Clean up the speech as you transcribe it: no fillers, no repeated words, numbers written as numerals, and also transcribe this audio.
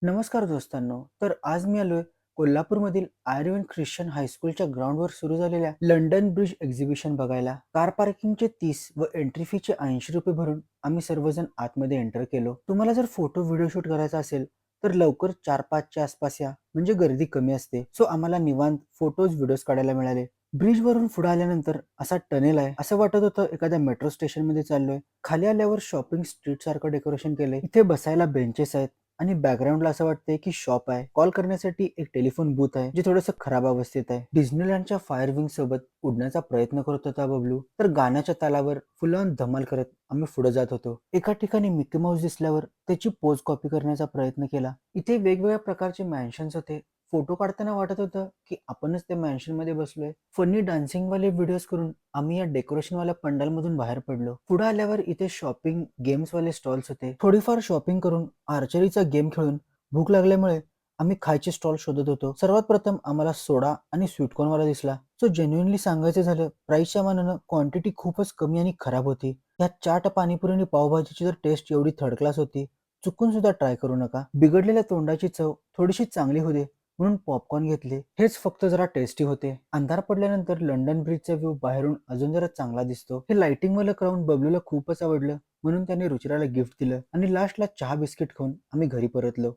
नमस्कार दोस्तांनो. तर आज मी आलोय कोल्हापूरमधील आर्यन ख्रिश्चन हायस्कूलच्या ग्राउंडवर सुरू झालेल्या लंडन ब्रिज एक्झिबिशन बघायला. कार पार्किंगचे 30 व एंट्री फीचे ₹80 भरून आम्ही सर्वजण आतमध्ये एंटर केलो. तुम्हाला जर फोटो व्हिडिओ शूट करायचा असेल तर लवकर 4-5 च्या आसपास या, म्हणजे गर्दी कमी असते. सो आम्हाला निवांत फोटोज व्हिडिओज काढायला मिळाले. ब्रिजवरून पुढे आल्यानंतर असा टनेल आहे, असं वाटत होतं एखाद्या मेट्रो स्टेशन मध्ये चाललोय. खाली आल्यावर शॉपिंग स्ट्रीट सारखं डेकोरेशन केलंय. इथे बसायला बेंचेस आहेत आणि बॅकग्राऊंडला असं वाटतंय की शॉप आहे. कॉल करण्यासाठी एक टेलिफोन बूथ आहे जे थोडंसं खराब अवस्थेत आहे. डिझनीलँडच्या फायर विंग सोबत उडण्याचा प्रयत्न करत होता बबलू, तर गाण्याच्या तालावर फुल ऑन धमाल करत आम्ही पुढे जात होतो. एका ठिकाणी मिकी माऊस दिसल्यावर त्याची पोज कॉपी करण्याचा प्रयत्न केला. इथे वेगवेगळ्या प्रकारचे मॅन्शन्स होते. फोटो काढताना वाटत होतं की आपणच त्या मॅन्शन मध्ये बसलोय. फनी डान्सिंग वाले व्हिडिओज करून आम्ही या डेकोरेशन वाल्या पंडाल मधून बाहेर पडलो. पुढे आल्यावर इथे शॉपिंग गेम्स वाले स्टॉल्स होते. थोडीफार शॉपिंग करून आर्चरीचा गेम खेळून भूक लागल्यामुळे आम्ही खायचे स्टॉल शोधत होतो. सर्वात प्रथम आम्हाला सोडा आणि स्वीटकॉर्न वाला दिसला. सो जेन्युइनली सांगायचं झालं, प्राइसच्या मानानं क्वांटिटी खूपच कमी आणि खराब होती. या चाट, पाणीपुरी आणि पावभाजीची तर टेस्ट एवढी थर्ड क्लास होती, चुकून सुद्धा ट्राय करू नका. बिघडलेल्या तोंडाची चव थोडीशी चांगली होते म्हणून पॉपकॉर्न घेतले. हेच फक्त जरा टेस्टी होते. अंधार पडल्यानंतर लंडन ब्रिजचा व्ह्यू बाहेरून अजून जरा चांगला दिसतो. हे लाइटिंग वाला क्राऊन बबलूला खूपच आवडलं म्हणून त्याने रुचिराला गिफ्ट दिलं आणि लास्टला चहा बिस्किट खाऊन आम्ही घरी परतलो.